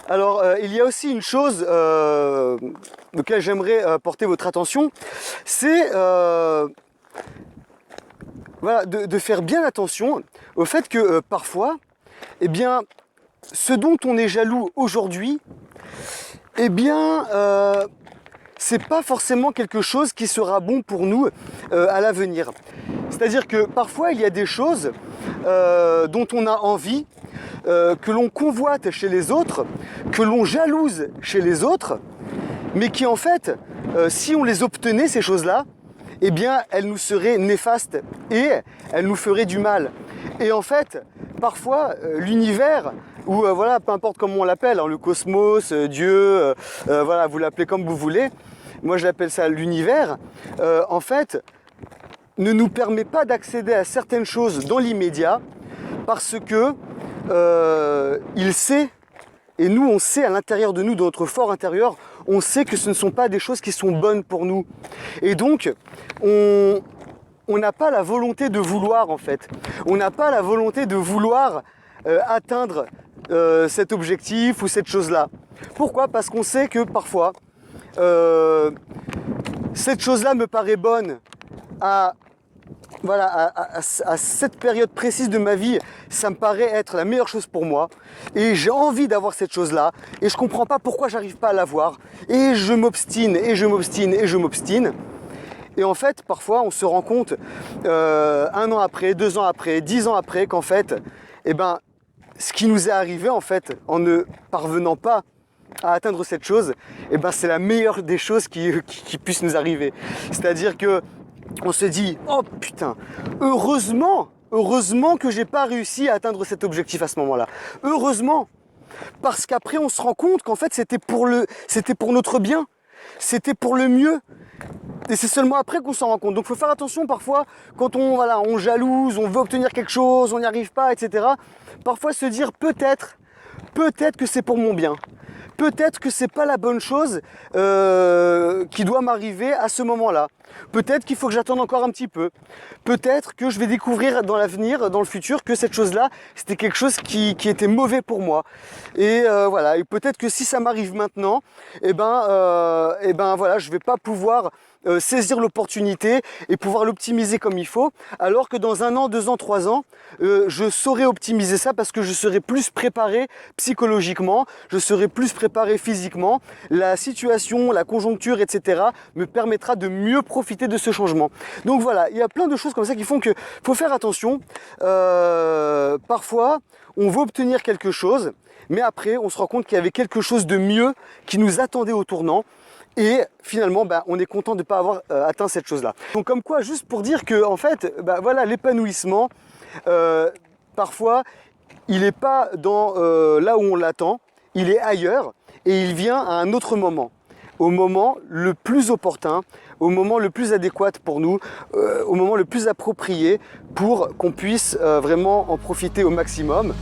Alors, il y a aussi une chose auquel j'aimerais porter votre attention, c'est voilà, de faire bien attention au fait que parfois, eh bien, ce dont on est jaloux aujourd'hui, eh bien, c'est pas forcément quelque chose qui sera bon pour nous à l'avenir. C'est-à-dire que parfois, il y a des choses dont on a envie, que l'on convoite chez les autres, que l'on jalouse chez les autres, mais qui en fait, si on les obtenait, ces choses-là, eh bien, elles nous seraient néfastes et elles nous feraient du mal. Et en fait, parfois, l'univers, ou voilà, peu importe comment on l'appelle, hein, le cosmos, Dieu, voilà, vous l'appelez comme vous voulez, moi j'appelle ça l'univers, en fait, ne nous permet pas d'accéder à certaines choses dans l'immédiat, parce que il sait, et nous on sait à l'intérieur de nous, dans notre fort intérieur, on sait que ce ne sont pas des choses qui sont bonnes pour nous. Et donc, on n'a pas la volonté de vouloir en fait. On n'a pas la volonté de vouloir atteindre cet objectif ou cette chose-là. Pourquoi? Parce qu'on sait que parfois, cette chose-là me paraît bonne à... Voilà, à cette période précise de ma vie, ça me paraît être la meilleure chose pour moi. Et j'ai envie d'avoir cette chose-là. Et je ne comprends pas pourquoi j'arrive pas à l'avoir. Et je m'obstine, et je m'obstine, et je m'obstine. Et en fait, parfois, on se rend compte, 1 an après, 2 ans après, 10 ans après, qu'en fait, eh ben, ce qui nous est arrivé, en fait, en ne parvenant pas à atteindre cette chose, eh ben, c'est la meilleure des choses qui puissent nous arriver. C'est-à-dire que on se dit, oh putain, heureusement que j'ai pas réussi à atteindre cet objectif à ce moment-là. Heureusement, parce qu'après on se rend compte qu'en fait c'était pour notre bien, c'était pour le mieux. Et c'est seulement après qu'on s'en rend compte. Donc il faut faire attention parfois quand on jalouse, on veut obtenir quelque chose, on n'y arrive pas, etc. Parfois se dire peut-être que c'est pour mon bien. Peut-être que c'est pas la bonne chose qui doit m'arriver à ce moment-là. Peut-être qu'il faut que j'attende encore un petit peu. Peut-être que je vais découvrir dans l'avenir, dans le futur, que cette chose-là, c'était quelque chose qui était mauvais pour moi. Et voilà. Et peut-être que si ça m'arrive maintenant, eh ben voilà, je vais pas pouvoir saisir l'opportunité et pouvoir l'optimiser comme il faut, alors que dans 1 an, 2 ans, 3 ans, je saurais optimiser ça parce que je serai plus préparé psychologiquement, je serai plus préparé physiquement, la situation, la conjoncture, etc. me permettra de mieux profiter de ce changement. Donc voilà, il y a plein de choses comme ça qui font que faut faire attention. Parfois, on veut obtenir quelque chose, mais après, on se rend compte qu'il y avait quelque chose de mieux qui nous attendait au tournant. Et finalement, on est content de ne pas avoir atteint cette chose-là. Donc comme quoi, juste pour dire que en fait, voilà, l'épanouissement, parfois, il n'est pas dans là où on l'attend, il est ailleurs et il vient à un autre moment. Au moment le plus opportun, au moment le plus adéquat pour nous, au moment le plus approprié pour qu'on puisse vraiment en profiter au maximum.